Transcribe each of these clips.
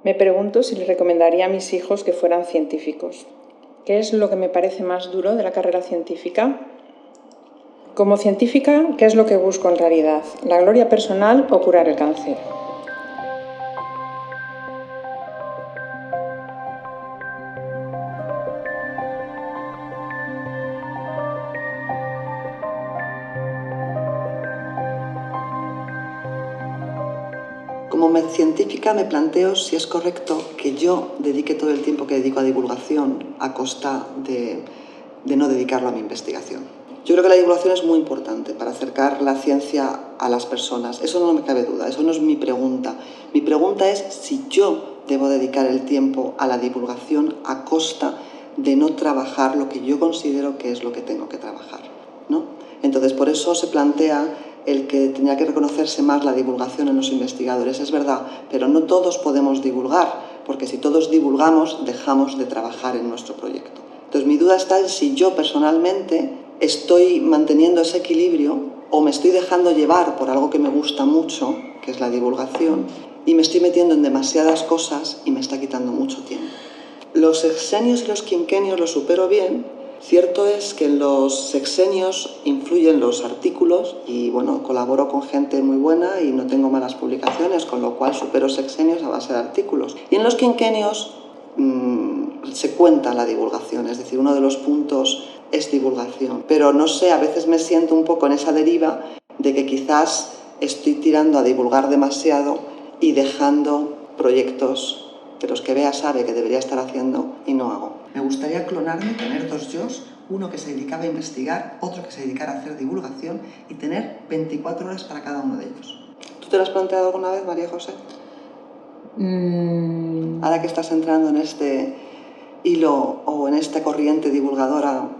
Me pregunto si le recomendaría a mis hijos que fueran científicos. ¿Qué es lo que me parece más duro de la carrera científica? Como científica, ¿qué es lo que busco en realidad? ¿La gloria personal o curar el cáncer? Como científica me planteo si es correcto que yo dedique todo el tiempo que dedico a divulgación a costa de no dedicarlo a mi investigación. Yo creo que la divulgación es muy importante para acercar la ciencia a las personas. Eso no me cabe duda, eso no es mi pregunta. Mi pregunta es si yo debo dedicar el tiempo a la divulgación a costa de no trabajar lo que yo considero que es lo que tengo que trabajar, ¿no? Entonces, por eso se plantea el que tendría que reconocerse más la divulgación en los investigadores. Es verdad, pero no todos podemos divulgar, porque si todos divulgamos, dejamos de trabajar en nuestro proyecto. Entonces, mi duda está en si yo personalmente estoy manteniendo ese equilibrio o me estoy dejando llevar por algo que me gusta mucho, que es la divulgación, y me estoy metiendo en demasiadas cosas y me está quitando mucho tiempo. Los sexenios y los quinquenios los supero bien. Cierto es que en los sexenios influyen los artículos y bueno, colaboro con gente muy buena y no tengo malas publicaciones, con lo cual supero sexenios a base de artículos. Y en los quinquenios se cuenta la divulgación, es decir, uno de los puntos es divulgación. Pero no sé, a veces me siento un poco en esa deriva de que quizás estoy tirando a divulgar demasiado y dejando proyectos de los que Bea sabe que debería estar haciendo y no hago. Me gustaría clonarme, tener dos yos, uno que se dedicaba a investigar, otro que se dedicara a hacer divulgación y tener 24 horas para cada uno de ellos. ¿Tú te lo has planteado alguna vez, María José? Ahora que estás entrando en este hilo o en esta corriente divulgadora.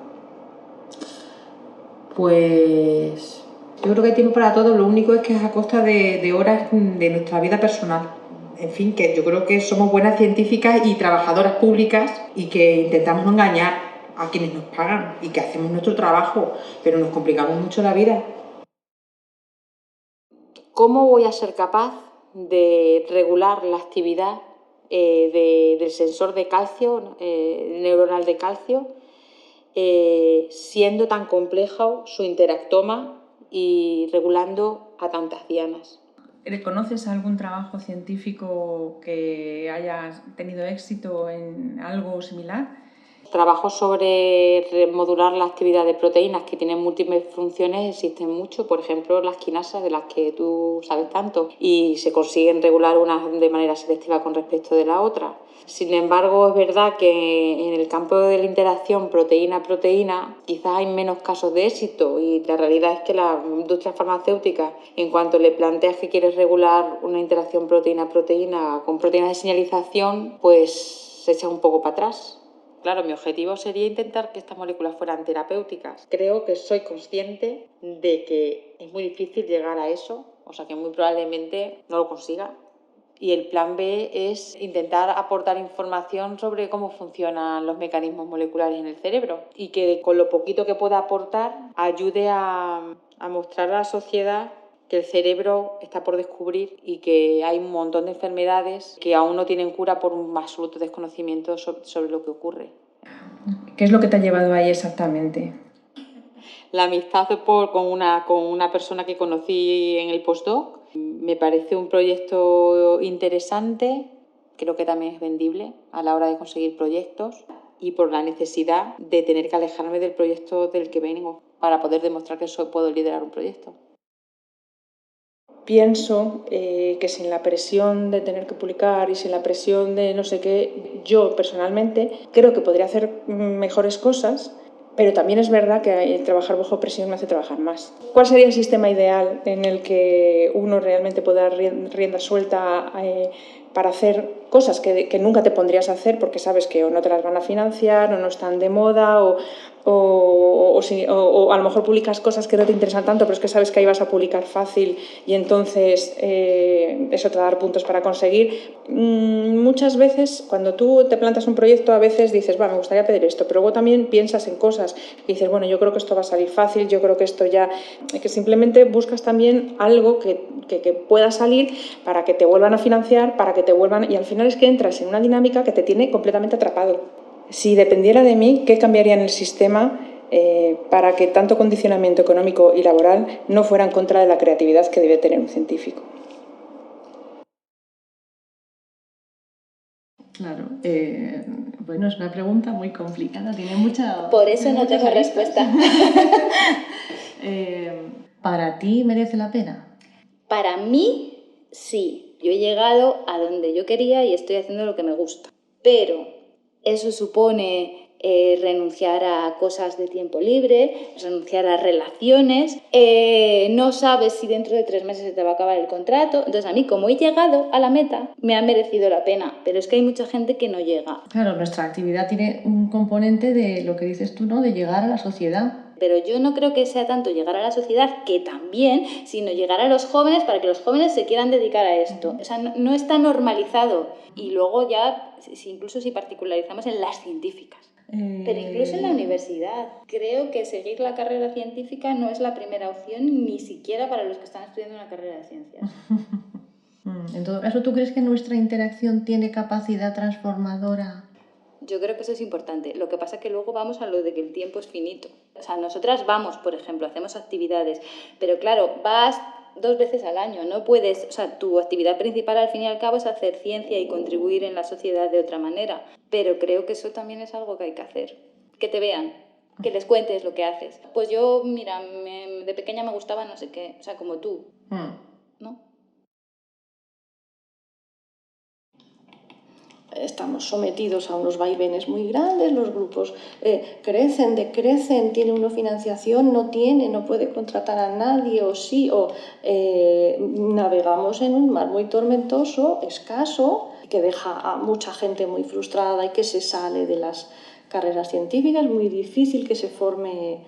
Pues yo creo que hay tiempo para todo, lo único es que es a costa de horas de nuestra vida personal. En fin, que yo creo que somos buenas científicas y trabajadoras públicas y que intentamos no engañar a quienes nos pagan y que hacemos nuestro trabajo, pero nos complicamos mucho la vida. ¿Cómo voy a ser capaz de regular la actividad del sensor de calcio, neuronal de calcio, siendo tan complejo su interactoma y regulando a tantas dianas? ¿Conoces algún trabajo científico que haya tenido éxito en algo similar? Trabajos sobre modular la actividad de proteínas que tienen múltiples funciones existen mucho, por ejemplo las quinasas, de las que tú sabes tanto, y se consiguen regular unas de manera selectiva con respecto de la otra. Sin embargo, es verdad que en el campo de la interacción proteína-proteína quizás hay menos casos de éxito y la realidad es que la industria farmacéutica, en cuanto le planteas que quieres regular una interacción proteína-proteína con proteínas de señalización, pues se echa un poco para atrás. Claro, mi objetivo sería intentar que estas moléculas fueran terapéuticas. Creo que soy consciente de que es muy difícil llegar a eso, o sea que muy probablemente no lo consiga. Y el plan B es intentar aportar información sobre cómo funcionan los mecanismos moleculares en el cerebro y que con lo poquito que pueda aportar ayude a mostrar a la sociedad que el cerebro está por descubrir y que hay un montón de enfermedades que aún no tienen cura por un absoluto desconocimiento sobre lo que ocurre. ¿Qué es lo que te ha llevado ahí exactamente? La amistad con una persona que conocí en el postdoc. Me parece un proyecto interesante, creo que también es vendible a la hora de conseguir proyectos y por la necesidad de tener que alejarme del proyecto del que vengo para poder demostrar que puedo liderar un proyecto. Pienso que sin la presión de tener que publicar y sin la presión de no sé qué, yo personalmente creo que podría hacer mejores cosas, pero también es verdad que trabajar bajo presión me hace trabajar más. ¿Cuál sería el sistema ideal en el que uno realmente pueda dar rienda suelta para hacer cosas que nunca te pondrías a hacer porque sabes que o no te las van a financiar o no están de moda o a lo mejor publicas cosas que no te interesan tanto, pero es que sabes que ahí vas a publicar fácil y entonces eso te va a dar puntos para conseguir? muchas veces cuando tú te plantas un proyecto, a veces dices, me gustaría pedir esto, pero luego también piensas en cosas y dices, bueno, yo creo que esto va a salir fácil, yo creo que esto ya... que simplemente buscas también algo que pueda salir para que te vuelvan a financiar, para que te vuelvan... Y al final es que entras en una dinámica que te tiene completamente atrapado. Si dependiera de mí, ¿qué cambiaría en el sistema para que tanto condicionamiento económico y laboral no fuera en contra de la creatividad que debe tener un científico? Claro, bueno, es una pregunta muy complicada, tiene mucha... Por eso no tengo respuesta. ¿Para ti merece la pena? Para mí, sí. Yo he llegado a donde yo quería y estoy haciendo lo que me gusta. Pero eso supone renunciar a cosas de tiempo libre, renunciar a relaciones, no sabes si dentro de 3 meses se te va a acabar el contrato. Entonces a mí, como he llegado a la meta, me ha merecido la pena, pero es que hay mucha gente que no llega. Claro, nuestra actividad tiene un componente de lo que dices tú, ¿no? De llegar a la sociedad. Pero yo no creo que sea tanto llegar a la sociedad, que también, sino llegar a los jóvenes para que los jóvenes se quieran dedicar a esto. O sea, no está normalizado. Y luego ya, incluso si particularizamos en las científicas. Pero incluso en la universidad. Creo que seguir la carrera científica no es la primera opción, ni siquiera para los que están estudiando una carrera de ciencias. En todo caso, ¿tú crees que nuestra interacción tiene capacidad transformadora? Yo creo que eso es importante. Lo que pasa es que luego vamos a lo de que el tiempo es finito. O sea, nosotras vamos, por ejemplo, hacemos actividades, pero claro, vas 2 veces al año, no puedes... O sea, tu actividad principal al fin y al cabo es hacer ciencia y contribuir en la sociedad de otra manera. Pero creo que eso también es algo que hay que hacer. Que te vean, que les cuentes lo que haces. Pues yo, mira, de pequeña me gustaba no sé qué, o sea, como tú, ¿no? Estamos sometidos a unos vaivenes muy grandes, los grupos crecen, decrecen, tiene uno financiación, no tiene, no puede contratar a nadie o sí, o navegamos en un mar muy tormentoso, escaso, que deja a mucha gente muy frustrada y que se sale de las carreras científicas, es muy difícil que se forme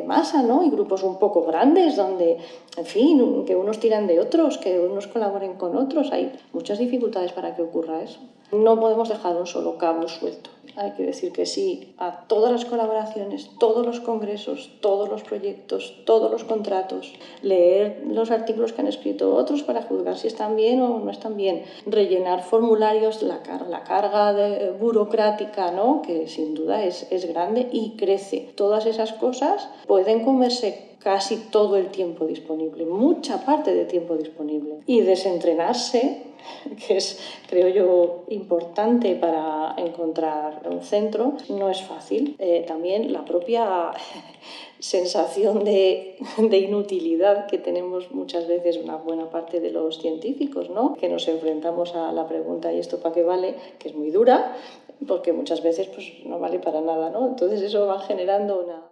masa, ¿no? Y grupos un poco grandes donde, en fin, que unos tiran de otros, que unos colaboren con otros, hay muchas dificultades para que ocurra eso. No podemos dejar un solo cabo suelto. Hay que decir que sí a todas las colaboraciones, todos los congresos, todos los proyectos, todos los contratos, leer los artículos que han escrito otros para juzgar si están bien o no están bien, rellenar formularios, la carga burocrática, ¿no? Que sin duda es grande y crece. Todas esas cosas pueden comerse casi todo el tiempo disponible, mucha parte del tiempo disponible. Y desentrenarse, que es, creo yo, importante para encontrar un centro, no es fácil. También la propia sensación de inutilidad que tenemos muchas veces una buena parte de los científicos, ¿no? Que nos enfrentamos a la pregunta ¿y esto para qué vale? Que es muy dura, porque muchas veces pues, no vale para nada, ¿no? Entonces eso va generando una...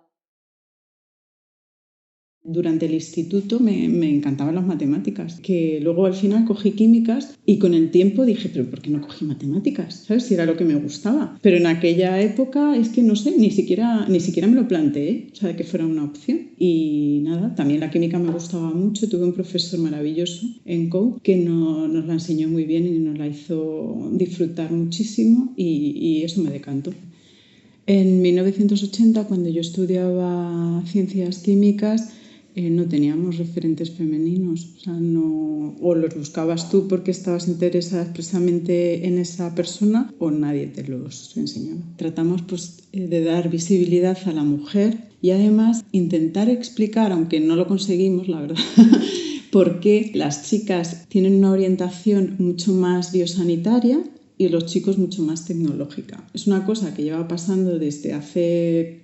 Durante el instituto me encantaban las matemáticas, que luego al final cogí químicas y con el tiempo dije, pero ¿por qué no cogí matemáticas? ¿Sabes? Si era lo que me gustaba. Pero en aquella época es que no sé, ni siquiera me lo planteé, o sea, de que fuera una opción. Y nada, también la química me gustaba mucho. Tuve un profesor maravilloso en COU que nos la enseñó muy bien y nos la hizo disfrutar muchísimo y eso me decantó. En 1980, cuando yo estudiaba ciencias químicas, no teníamos referentes femeninos, o sea, no, o los buscabas tú porque estabas interesada expresamente en esa persona o nadie te los enseñaba. Tratamos pues, de dar visibilidad a la mujer y además intentar explicar, aunque no lo conseguimos, la verdad, por qué las chicas tienen una orientación mucho más biosanitaria y los chicos mucho más tecnológica. Es una cosa que lleva pasando desde hace,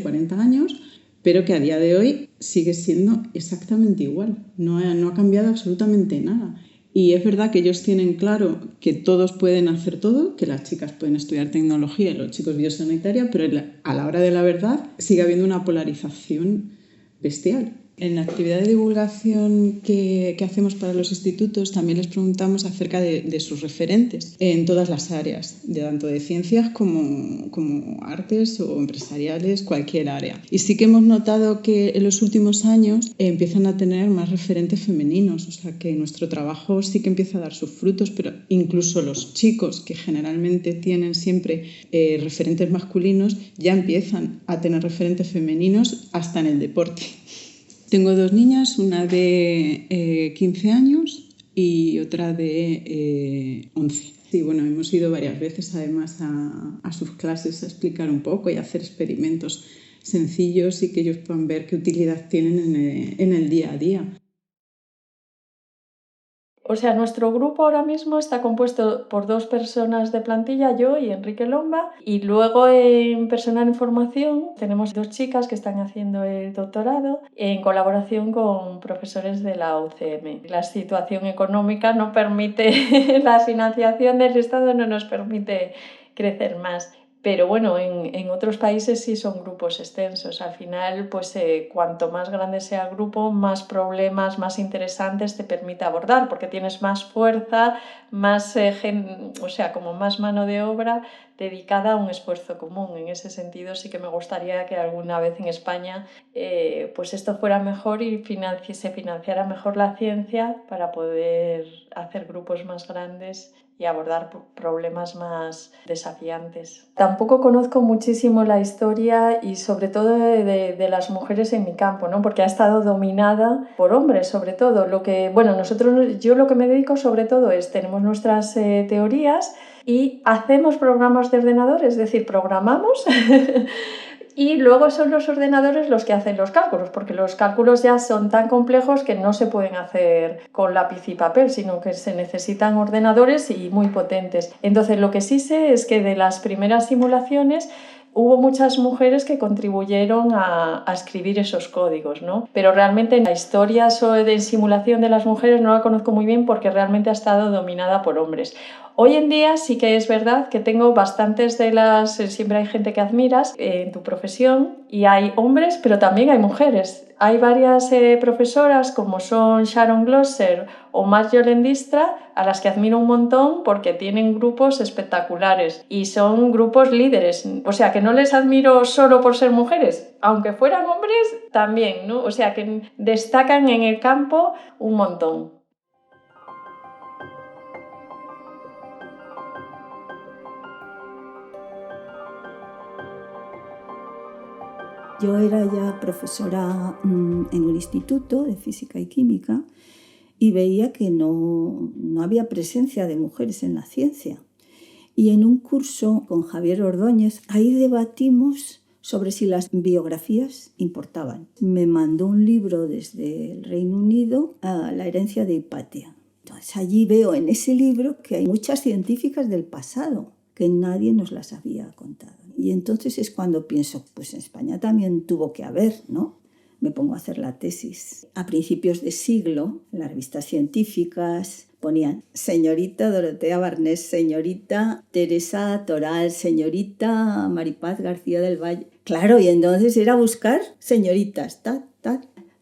40 años, pero que a día de hoy sigue siendo exactamente igual. No ha cambiado absolutamente nada. Y es verdad que ellos tienen claro que todos pueden hacer todo, que las chicas pueden estudiar tecnología y los chicos biosanitaria, pero a la hora de la verdad sigue habiendo una polarización bestial. En la actividad de divulgación que hacemos para los institutos también les preguntamos acerca de sus referentes en todas las áreas, tanto de ciencias como artes o empresariales, cualquier área. Y sí que hemos notado que en los últimos años empiezan a tener más referentes femeninos, o sea que nuestro trabajo sí que empieza a dar sus frutos, pero incluso los chicos, que generalmente tienen siempre referentes masculinos, ya empiezan a tener referentes femeninos hasta en el deporte. Tengo 2 niñas, una de 15 años y otra de 11. Sí, bueno, hemos ido varias veces además a sus clases a explicar un poco y a hacer experimentos sencillos y que ellos puedan ver qué utilidad tienen en el día a día. O sea, nuestro grupo ahora mismo está compuesto por 2 personas de plantilla, yo y Enrique Lomba, y luego en personal en formación tenemos 2 chicas que están haciendo el doctorado en colaboración con profesores de la UCM. La situación económica no permite, la financiación del Estado no nos permite crecer más. Pero bueno, en otros países sí son grupos extensos. Al final, pues cuanto más grande sea el grupo, más problemas, más interesantes te permite abordar, porque tienes más fuerza, más, o sea, como más mano de obra dedicada a un esfuerzo común. En ese sentido sí que me gustaría que alguna vez en España pues esto fuera mejor y se financiara mejor la ciencia para poder hacer grupos más grandes y abordar problemas más desafiantes. Tampoco conozco muchísimo la historia y sobre todo de las mujeres en mi campo, ¿no? Porque ha estado dominada por hombres, sobre todo. Yo lo que me dedico sobre todo tenemos nuestras teorías y hacemos programas de ordenador, es decir, programamos y luego son los ordenadores los que hacen los cálculos, porque los cálculos ya son tan complejos que no se pueden hacer con lápiz y papel, sino que se necesitan ordenadores y muy potentes. Entonces, lo que sí sé es que de las primeras simulaciones hubo muchas mujeres que contribuyeron a escribir esos códigos, ¿no? Pero realmente la historia de simulación de las mujeres no la conozco muy bien porque realmente ha estado dominada por hombres. Hoy en día sí que es verdad que tengo bastantes siempre hay gente que admiras en tu profesión y hay hombres, pero también hay mujeres. Hay varias profesoras como son Sharon Glosser o Marjolein Lendistra, a las que admiro un montón porque tienen grupos espectaculares y son grupos líderes. O sea, que no les admiro solo por ser mujeres, aunque fueran hombres también, ¿no? O sea, que destacan en el campo un montón. Yo era ya profesora en un instituto de física y química y veía que no había presencia de mujeres en la ciencia. Y en un curso con Javier Ordóñez, ahí debatimos sobre si las biografías importaban. Me mandó un libro desde el Reino Unido, La herencia de Hipatia. Entonces allí veo en ese libro que hay muchas científicas del pasado que nadie nos las había contado. Y entonces es cuando pienso, pues en España también tuvo que haber, ¿no? Me pongo a hacer la tesis. A principios de siglo, en las revistas científicas ponían señorita Dorotea Barnés, señorita Teresa Toral, señorita Maripaz García del Valle. Claro, y entonces era buscar señoritas,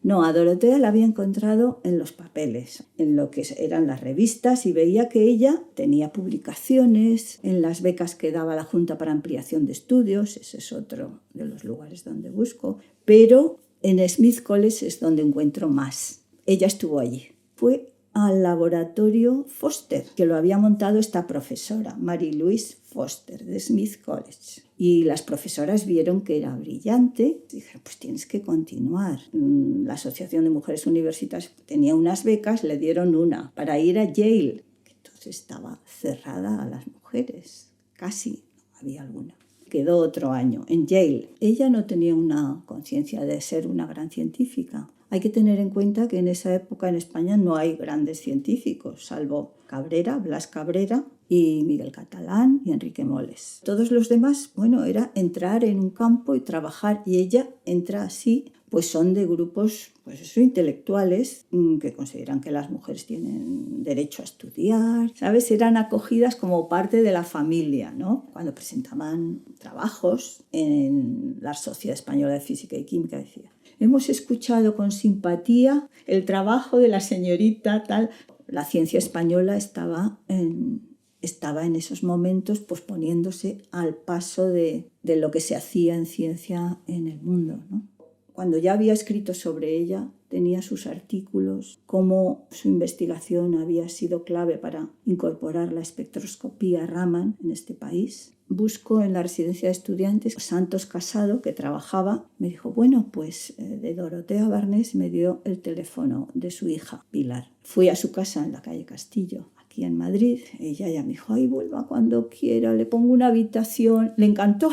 No, a Dorotea la había encontrado en los papeles, en lo que eran las revistas, y veía que ella tenía publicaciones en las becas que daba la Junta para Ampliación de Estudios, ese es otro de los lugares donde busco, pero en Smith College es donde encuentro más. Ella estuvo allí. Fue al laboratorio Foster, que lo había montado esta profesora, Mary Louise Foster, de Smith College. Y las profesoras vieron que era brillante. Dijeron, pues tienes que continuar. La Asociación de Mujeres Universitarias tenía unas becas, le dieron una para ir a Yale, que entonces estaba cerrada a las mujeres. Casi no había alguna. Quedó otro año en Yale. Ella no tenía una conciencia de ser una gran científica. Hay que tener en cuenta que en esa época en España no hay grandes científicos, salvo Cabrera, Blas Cabrera y Miguel Catalán y Enrique Moles. Todos los demás, era entrar en un campo y trabajar, y ella entra así pues son de grupos intelectuales que consideran que las mujeres tienen derecho a estudiar, ¿sabes? Eran acogidas como parte de la familia, ¿no? Cuando presentaban trabajos en la Sociedad Española de Física y Química decía: hemos escuchado con simpatía el trabajo de la señorita tal. La ciencia española estaba en esos momentos pues poniéndose al paso de lo que se hacía en ciencia en el mundo, ¿no? Cuando ya había escrito sobre ella, tenía sus artículos, cómo su investigación había sido clave para incorporar la espectroscopía Raman en este país. Busco en la residencia de estudiantes Santos Casado, que trabajaba, me dijo, bueno, pues de Dorotea Barnés me dio el teléfono de su hija, Pilar. Fui a su casa en la calle Castillo, aquí en Madrid. Ella ya me dijo, ay, vuelva cuando quiera, le pongo una habitación. Le encantó.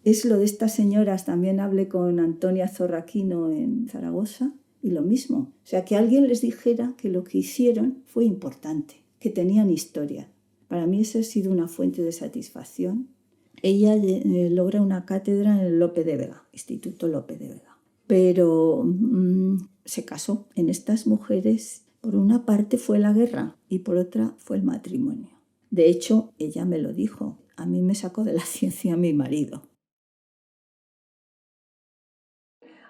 Es lo de estas señoras. También hablé con Antonia Zorraquino en Zaragoza y lo mismo. O sea, que alguien les dijera que lo que hicieron fue importante, que tenían historia. Para mí esa ha sido una fuente de satisfacción. Ella logra una cátedra en el Lope de Vega, Instituto Lope de Vega. Pero se casó. En estas mujeres, por una parte fue la guerra y por otra fue el matrimonio. De hecho, ella me lo dijo. A mí me sacó de la ciencia mi marido.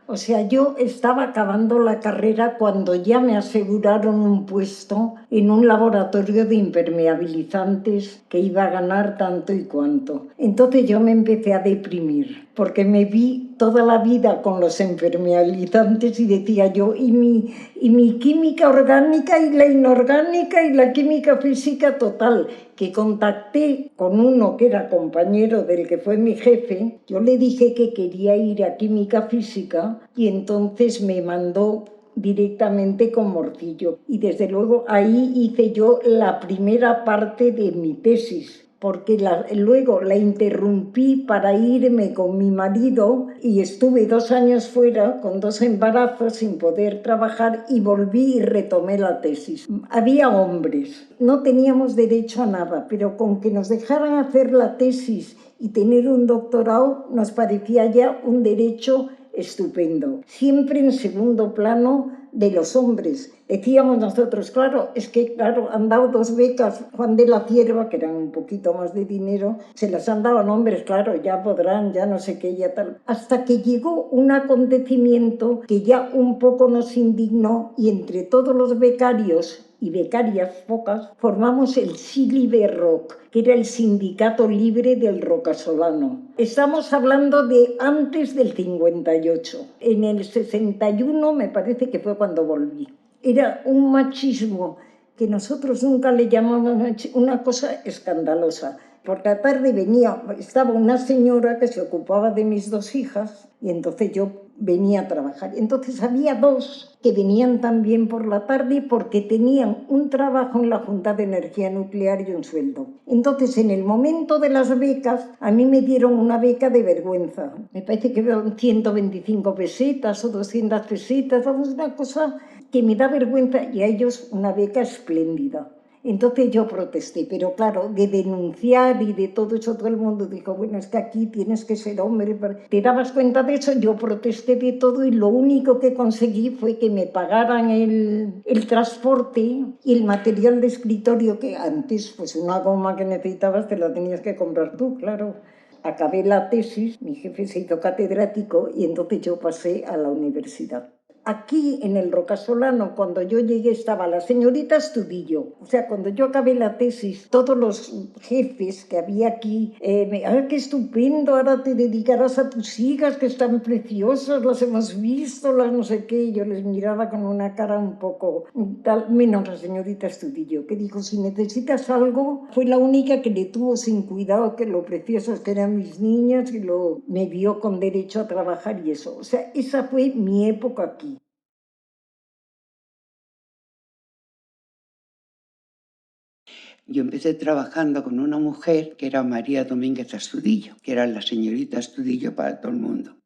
O sea, yo estaba acabando la carrera cuando ya me aseguraron un puesto en un laboratorio de impermeabilizantes que iba a ganar tanto y cuanto. Entonces yo me empecé a deprimir porque me vi toda la vida con los impermeabilizantes y decía yo, y mi química orgánica y la inorgánica y la química física total, que contacté con uno que era compañero del que fue mi jefe. Yo le dije que quería ir a química física y entonces me mandó directamente con Morcillo. Y desde luego ahí hice yo la primera parte de mi tesis, porque luego la interrumpí para irme con mi marido y estuve 2 años fuera con 2 embarazos sin poder trabajar y volví y retomé la tesis. Había hombres, no teníamos derecho a nada, pero con que nos dejaran hacer la tesis y tener un doctorado nos parecía ya un derecho estupendo. Siempre en segundo plano de los hombres. Decíamos nosotros, claro, han dado 2 becas, Juan de la Cierva, que eran un poquito más de dinero, se las han dado a hombres, claro, ya podrán, ya no sé qué, ya tal. Hasta que llegó un acontecimiento que ya un poco nos indignó y entre todos los becarios y becarias pocas, formamos el SILIBERROC, que era el sindicato libre del rocasolano. Estamos hablando de antes del 58. En el 61 me parece que fue cuando volví. Era un machismo que nosotros nunca le llamamos una cosa escandalosa. Por la tarde estaba una señora que se ocupaba de mis 2 hijas y entonces yo venía a trabajar. Entonces había 2 que venían también por la tarde porque tenían un trabajo en la Junta de Energía Nuclear y un sueldo. Entonces en el momento de las becas a mí me dieron una beca de vergüenza. Me parece que eran 125 pesetas o 200 pesetas, vamos, una cosa que me da vergüenza, y a ellos una beca espléndida. Entonces yo protesté, pero claro, de denunciar y de todo eso, todo el mundo dijo, bueno, es que aquí tienes que ser hombre. ¿Te dabas cuenta de eso? Yo protesté de todo y lo único que conseguí fue que me pagaran el transporte y el material de escritorio, que antes, pues una goma que necesitabas te la tenías que comprar tú, claro. Acabé la tesis, mi jefe se hizo catedrático y entonces yo pasé a la universidad. Aquí en el Rocasolano, cuando yo llegué, estaba la señorita Astudillo. O sea, cuando yo acabé la tesis, todos los jefes que había aquí, qué estupendo, ahora te dedicarás a tus hijas, que están preciosas, las hemos visto, las no sé qué. Yo les miraba con una cara un poco tal, menos la señorita Astudillo, que dijo, si necesitas algo, fue la única que le tuvo sin cuidado, que lo preciosas que eran mis niñas, y me vio con derecho a trabajar y eso. O sea, esa fue mi época aquí. Yo empecé trabajando con una mujer que era María Domínguez Astudillo, que era la señorita Astudillo para todo el mundo.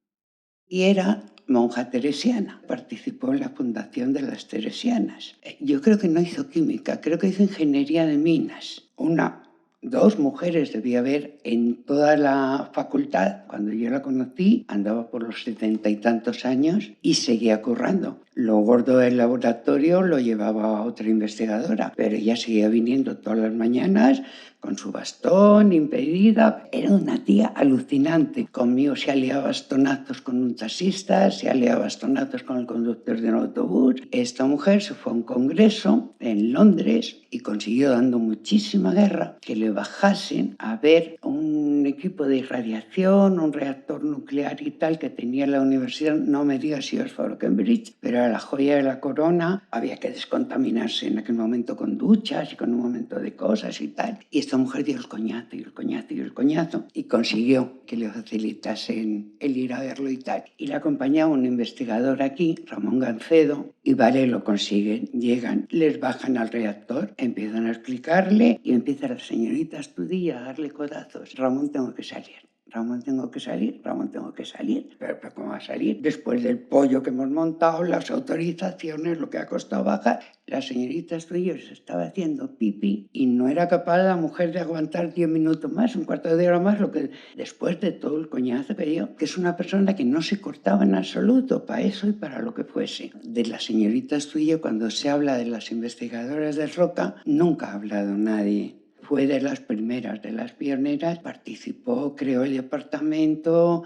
Y era monja teresiana, participó en la fundación de las teresianas. Yo creo que no hizo química, creo que hizo ingeniería de minas. Una 2 mujeres debía haber en toda la facultad. Cuando yo la conocí, andaba por los 70 y tantos años y seguía currando. Lo gordo del laboratorio lo llevaba otra investigadora, pero ella seguía viniendo todas las mañanas con su bastón, impedida. Era una tía alucinante. Conmigo se alía bastonazos con un taxista, se alía bastonazos con el conductor de un autobús. Esta mujer se fue a un congreso en Londres y consiguió, dando muchísima guerra, que le bajasen a ver un equipo de irradiación, un reactor nuclear y tal que tenía la universidad. No me digas si Oxford o Cambridge, pero era la joya de la corona. Había que descontaminarse en aquel momento con duchas y con un momento de cosas y tal. Y esta mujer dio el coñazo y el coñazo y el coñazo y consiguió que le facilitasen el ir a verlo y tal. Y le acompañaba un investigador aquí, Ramón Gancedo, y vale, lo consiguen. Llegan, les bajan al reactor, empiezan a explicarle y empieza la señorita Astudillo a darle codazos. Ramón, tengo que salir. Ramón, tengo que salir, Ramón, tengo que salir. Pero ¿cómo va a salir? Después del pollo que hemos montado, las autorizaciones, lo que ha costado bajar. La señorita Astudillo se estaba haciendo pipí y no era capaz la mujer de aguantar 10 minutos más, un cuarto de hora más, lo que después de todo el coñazo que dio, que es una persona que no se cortaba en absoluto para eso y para lo que fuese. De la señorita Astudillo, cuando se habla de las investigadoras de Roca, nunca ha hablado nadie. Fue de las primeras, de las pioneras, participó, creó el departamento,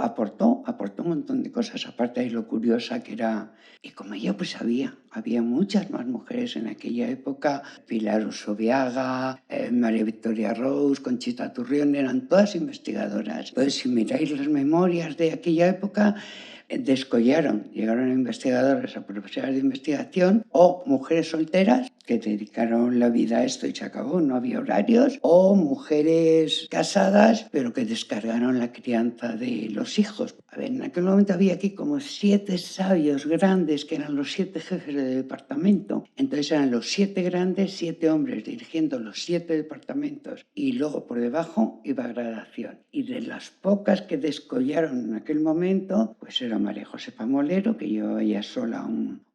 aportó un montón de cosas, aparte de lo curiosa que era. Y como ella, pues había muchas más mujeres en aquella época. Pilar Usobiaga, María Victoria Rous, Conchita Turrión, eran todas investigadoras. Entonces, si miráis las memorias de aquella época, descollaron, llegaron a investigadoras, a profesoras de investigación o mujeres solteras que dedicaron la vida a esto y se acabó, no había horarios, o mujeres casadas pero que descargaron la crianza de los hijos. A ver, en aquel momento había aquí como 7 sabios grandes que eran los 7 jefes de departamento. Entonces eran los 7 grandes, 7 hombres dirigiendo los 7 departamentos y luego por debajo iba gradación. Y de las pocas que descollaron en aquel momento, pues era María Josefa Molero, que llevaba ella sola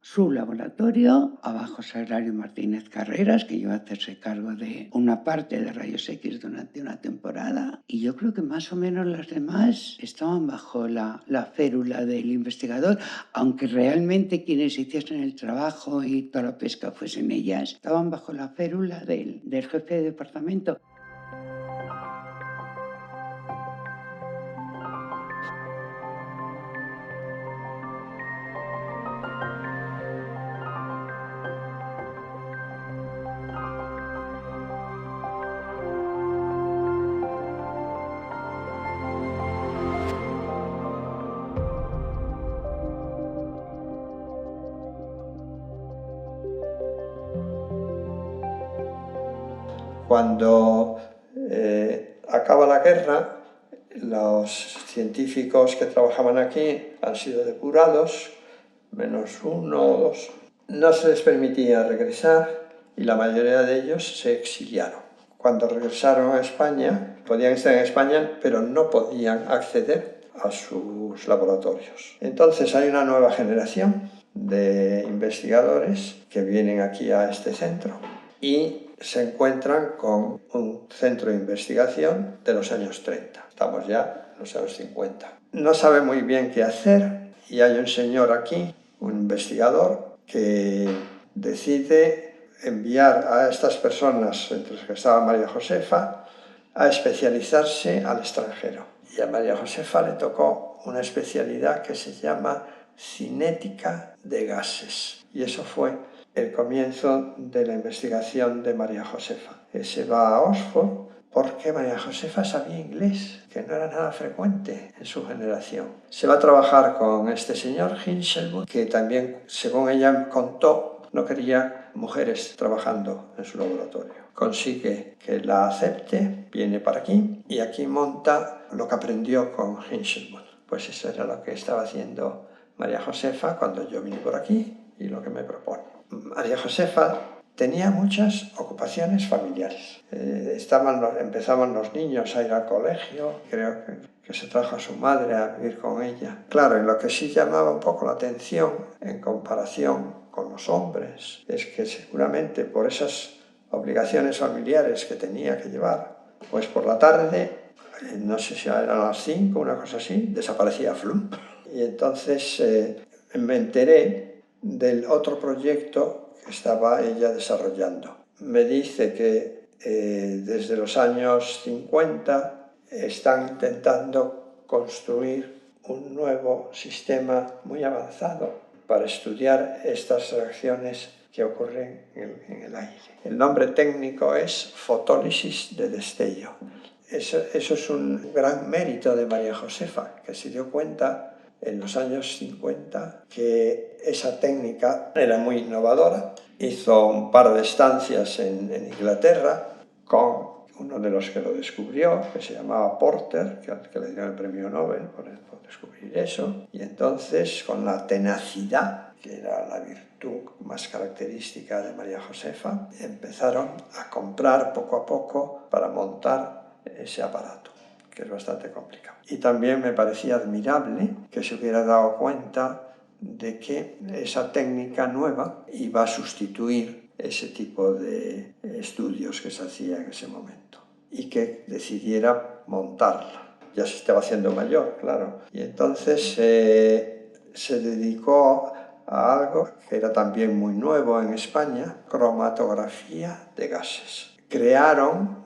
su laboratorio, abajo Sagrario Martínez Carreras, que iba a hacerse cargo de una parte de rayos X durante una temporada, y yo creo que más o menos las demás estaban bajo la férula del investigador, aunque realmente quienes hiciesen el trabajo y toda la pesca fuesen ellas, estaban bajo la férula del jefe de departamento. Cuando acaba la guerra, los científicos que trabajaban aquí han sido depurados, menos 1 o 2. No se les permitía regresar y la mayoría de ellos se exiliaron. Cuando regresaron a España, podían estar en España, pero no podían acceder a sus laboratorios. Entonces hay una nueva generación de investigadores que vienen aquí a este centro y se encuentran con un centro de investigación de los años 30. Estamos ya en los años 50. No sabe muy bien qué hacer y hay un señor aquí, un investigador, que decide enviar a estas personas, entre las que estaba María Josefa, a especializarse al extranjero. Y a María Josefa le tocó una especialidad que se llama cinética de gases. Y eso fue el comienzo de la investigación de María Josefa. Se va a Oxford porque María Josefa sabía inglés, que no era nada frecuente en su generación. Se va a trabajar con este señor Hinchelwood, que también, según ella contó, no quería mujeres trabajando en su laboratorio. Consigue que la acepte, viene para aquí y aquí monta lo que aprendió con Hinchelwood. Pues eso era lo que estaba haciendo María Josefa cuando yo vine por aquí y lo que me propone. María Josefa tenía muchas ocupaciones familiares. Empezaban los niños a ir al colegio, creo que se trajo a su madre a vivir con ella. Claro, y lo que sí llamaba un poco la atención en comparación con los hombres es que seguramente por esas obligaciones familiares que tenía que llevar, pues por la tarde, no sé si eran las 5, una cosa así, desaparecía Flum. Y entonces me enteré del otro proyecto que estaba ella desarrollando. Me dice que desde los años 50 están intentando construir un nuevo sistema muy avanzado para estudiar estas reacciones que ocurren en el aire. El nombre técnico es fotólisis de destello. Eso es un gran mérito de María Josefa, que se dio cuenta en los años 50 que esa técnica era muy innovadora. Hizo un par de estancias en Inglaterra con uno de los que lo descubrió, que se llamaba Porter, que le dio el premio Nobel por descubrir eso. Y entonces, con la tenacidad, que era la virtud más característica de María Josefa, empezaron a comprar poco a poco para montar ese aparato, que es bastante complicado. Y también me parecía admirable que se hubiera dado cuenta de que esa técnica nueva iba a sustituir ese tipo de estudios que se hacía en ese momento y que decidiera montarla. Ya se estaba haciendo mayor, claro. Y entonces se dedicó a algo que era también muy nuevo en España, cromatografía de gases. Crearon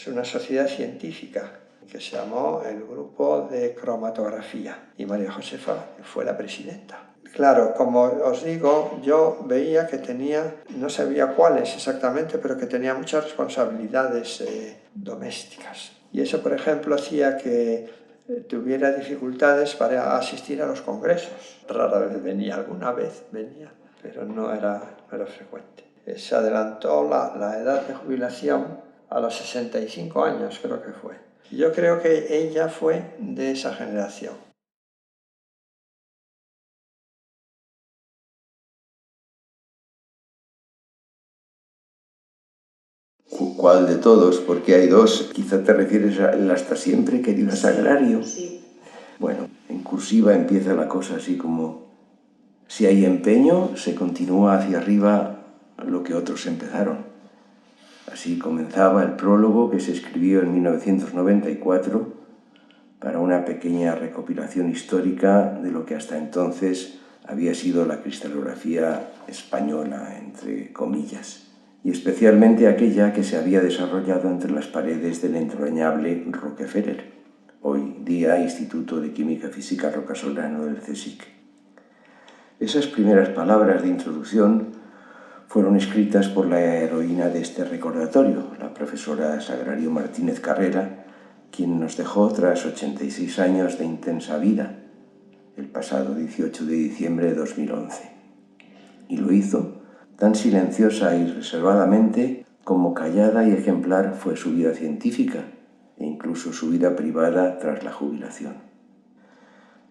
una sociedad científica que se llamó el Grupo de Cromatografía y María Josefa fue la presidenta. Claro, como os digo, yo veía que tenía, no sabía cuáles exactamente, pero que tenía muchas responsabilidades domésticas. Y eso, por ejemplo, hacía que tuviera dificultades para asistir a los congresos. Rara vez venía, alguna vez venía, pero no era frecuente. Se adelantó la edad de jubilación a los 65 años, creo que fue. Yo creo que ella fue de esa generación. ¿Cuál de todos? Porque hay dos. Quizá te refieres al hasta siempre, querido Sagrario. Sí. Bueno, en cursiva empieza la cosa así como: si hay empeño, se continúa hacia arriba lo que otros empezaron. Así comenzaba el prólogo que se escribió en 1994 para una pequeña recopilación histórica de lo que hasta entonces había sido la cristalografía española, entre comillas, y especialmente aquella que se había desarrollado entre las paredes del entrañable Rockefeller, hoy día Instituto de Química Física Rocasolano del CSIC. Esas primeras palabras de introducción fueron escritas por la heroína de este recordatorio, la profesora Sagrario Martínez Carrera, quien nos dejó tras 86 años de intensa vida, el pasado 18 de diciembre de 2011. Y lo hizo tan silenciosa y reservadamente como callada y ejemplar fue su vida científica e incluso su vida privada tras la jubilación.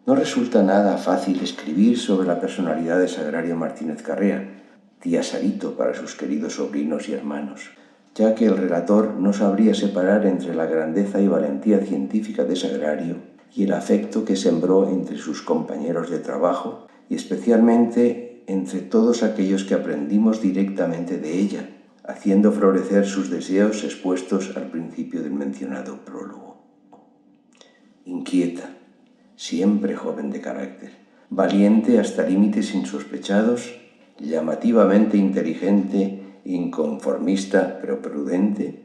No resulta nada fácil escribir sobre la personalidad de Sagrario Martínez Carrera, tía Sarito para sus queridos sobrinos y hermanos, ya que el relator no sabría separar entre la grandeza y valentía científica de Sagrario y el afecto que sembró entre sus compañeros de trabajo y especialmente entre todos aquellos que aprendimos directamente de ella, haciendo florecer sus deseos expuestos al principio del mencionado prólogo. Inquieta, siempre joven de carácter, valiente hasta límites insospechados, llamativamente inteligente, inconformista pero prudente,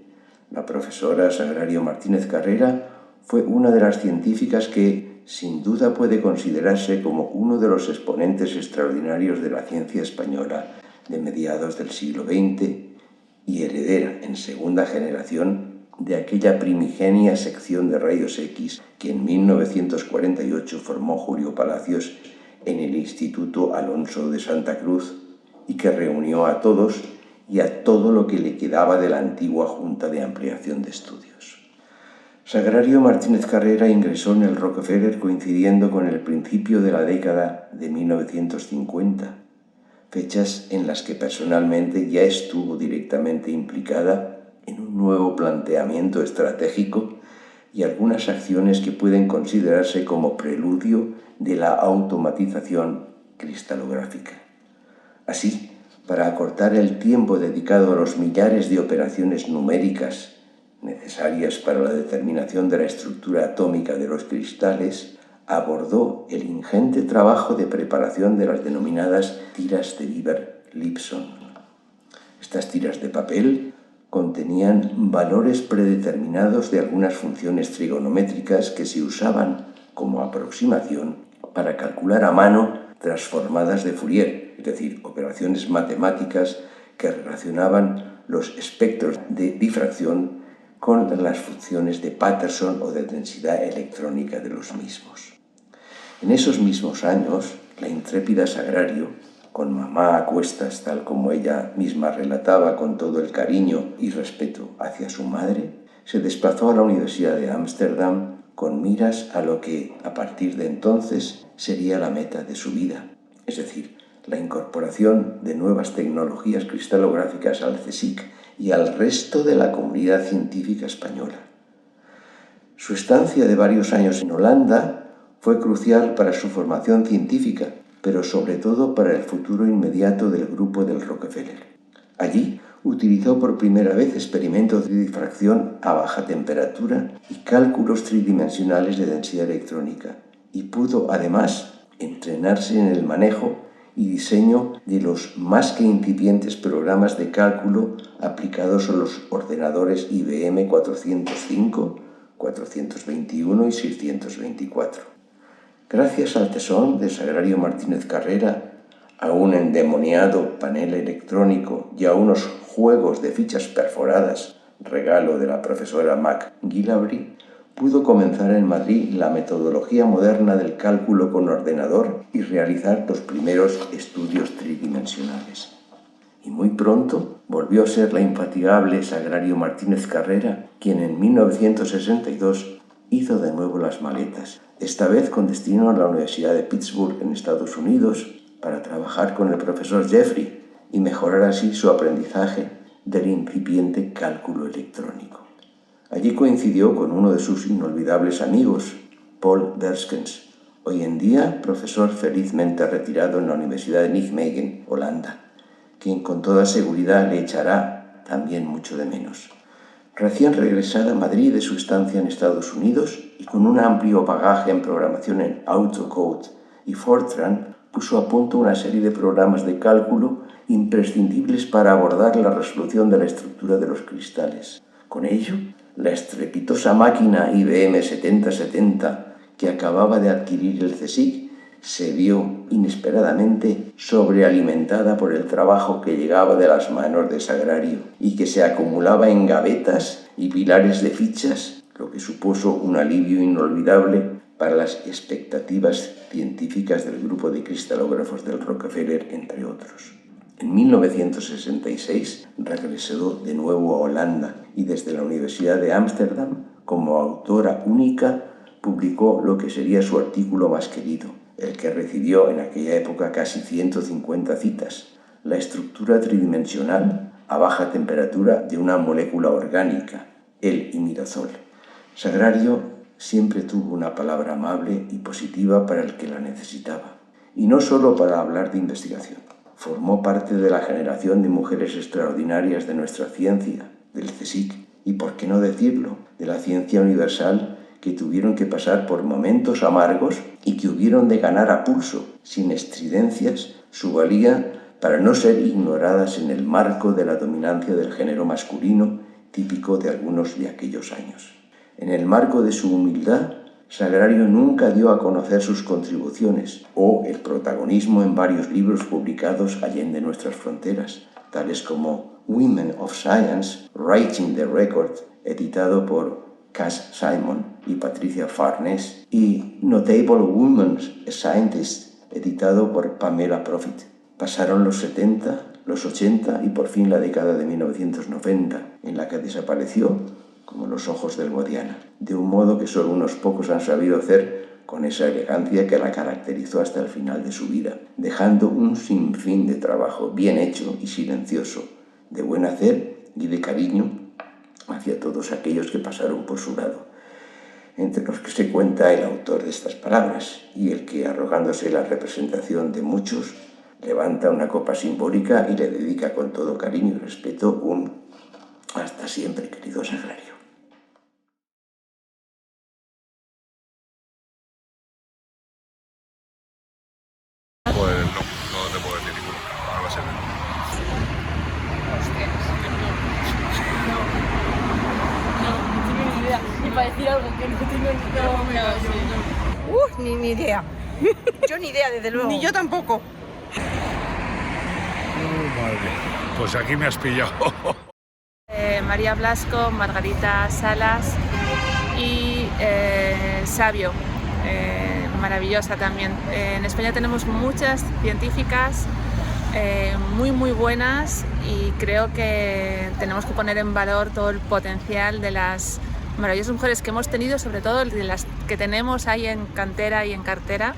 la profesora Sagrario Martínez Carrera fue una de las científicas que, sin duda, puede considerarse como uno de los exponentes extraordinarios de la ciencia española de mediados del siglo XX y heredera en segunda generación de aquella primigenia sección de rayos X que en 1948 formó Julio Palacios en el Instituto Alonso de Santa Cruz y que reunió a todos y a todo lo que le quedaba de la antigua Junta de Ampliación de Estudios. Sagrario Martínez Carrera ingresó en el Rockefeller coincidiendo con el principio de la década de 1950, fechas en las que personalmente ya estuvo directamente implicada en un nuevo planteamiento estratégico y algunas acciones que pueden considerarse como preludio de la automatización cristalográfica. Así, para acortar el tiempo dedicado a los millares de operaciones numéricas necesarias para la determinación de la estructura atómica de los cristales, abordó el ingente trabajo de preparación de las denominadas tiras de Weber-Lipson. Estas tiras de papel contenían valores predeterminados de algunas funciones trigonométricas que se usaban como aproximación para calcular a mano transformadas de Fourier, es decir, operaciones matemáticas que relacionaban los espectros de difracción con las funciones de Patterson o de densidad electrónica de los mismos. En esos mismos años, la intrépida Sagrario, con mamá a cuestas, tal como ella misma relataba con todo el cariño y respeto hacia su madre, se desplazó a la Universidad de Ámsterdam con miras a lo que, a partir de entonces, sería la meta de su vida, es decir, la incorporación de nuevas tecnologías cristalográficas al CSIC y al resto de la comunidad científica española. Su estancia de varios años en Holanda fue crucial para su formación científica, pero sobre todo para el futuro inmediato del grupo del Rockefeller. Allí utilizó por primera vez experimentos de difracción a baja temperatura y cálculos tridimensionales de densidad electrónica, y pudo además entrenarse en el manejo y diseño de los más que incipientes programas de cálculo aplicados a los ordenadores IBM 405, 421 y 624. Gracias al tesón de Sagrario Martínez Carrera, a un endemoniado panel electrónico y a unos juegos de fichas perforadas, regalo de la profesora McGillivray, pudo comenzar en Madrid la metodología moderna del cálculo con ordenador y realizar los primeros estudios tridimensionales. Y muy pronto volvió a ser la infatigable Sagrario Martínez Carrera quien en 1962 hizo de nuevo las maletas, esta vez con destino a la Universidad de Pittsburgh en Estados Unidos para trabajar con el profesor Jeffrey y mejorar así su aprendizaje del incipiente cálculo electrónico. Allí coincidió con uno de sus inolvidables amigos, Paul Derskens, hoy en día profesor felizmente retirado en la Universidad de Nijmegen, Holanda, quien con toda seguridad le echará también mucho de menos. Recién regresada a Madrid de su estancia en Estados Unidos y con un amplio bagaje en programación en AutoCode y Fortran, puso a punto una serie de programas de cálculo imprescindibles para abordar la resolución de la estructura de los cristales. Con ello, la estrepitosa máquina IBM 7070 que acababa de adquirir el CSIC se vio inesperadamente sobrealimentada por el trabajo que llegaba de las manos de Sagrario y que se acumulaba en gavetas y pilares de fichas, lo que supuso un alivio inolvidable para las expectativas científicas del grupo de cristalógrafos del Rockefeller, entre otros. En 1966 regresó de nuevo a Holanda y desde la Universidad de Ámsterdam, como autora única, publicó lo que sería su artículo más querido, el que recibió en aquella época casi 150 citas, la estructura tridimensional a baja temperatura de una molécula orgánica, el imidazol. Sagrario siempre tuvo una palabra amable y positiva para el que la necesitaba, y no solo para hablar de investigación. Formó parte de la generación de mujeres extraordinarias de nuestra ciencia, del CSIC, y por qué no decirlo, de la ciencia universal, que tuvieron que pasar por momentos amargos y que hubieron de ganar a pulso, sin estridencias, su valía para no ser ignoradas en el marco de la dominancia del género masculino típico de algunos de aquellos años. En el marco de su humildad, Sagrario nunca dio a conocer sus contribuciones o el protagonismo en varios libros publicados allende nuestras fronteras, tales como Women of Science, Writing the Record, editado por Cass Simon y Patricia Farnes, y Notable Women Scientists, editado por Pamela Profit. Pasaron los 70, los 80 y por fin la década de 1990, en la que desapareció como los ojos del Guadiana, de un modo que solo unos pocos han sabido hacer con esa elegancia que la caracterizó hasta el final de su vida, dejando un sinfín de trabajo bien hecho y silencioso, de buen hacer y de cariño hacia todos aquellos que pasaron por su lado, entre los que se cuenta el autor de estas palabras y el que, arrogándose la representación de muchos, levanta una copa simbólica y le dedica con todo cariño y respeto un hasta siempre, querido Sagrario. Pues no te puedo decir ninguno. Ahora va a ser No tengo ni idea. Y para decir algo que no tengo ni idea. Ni idea. Yo ni idea, desde luego. Ni yo tampoco. Madre. Pues aquí me has pillado. María Blasco, Margarita Salas y Sabio, maravillosa también. En España tenemos muchas científicas muy buenas y creo que tenemos que poner en valor todo el potencial de las maravillosas mujeres que hemos tenido, sobre todo de las que tenemos ahí en cantera y en cartera,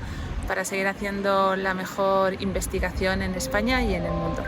para seguir haciendo la mejor investigación en España y en el mundo.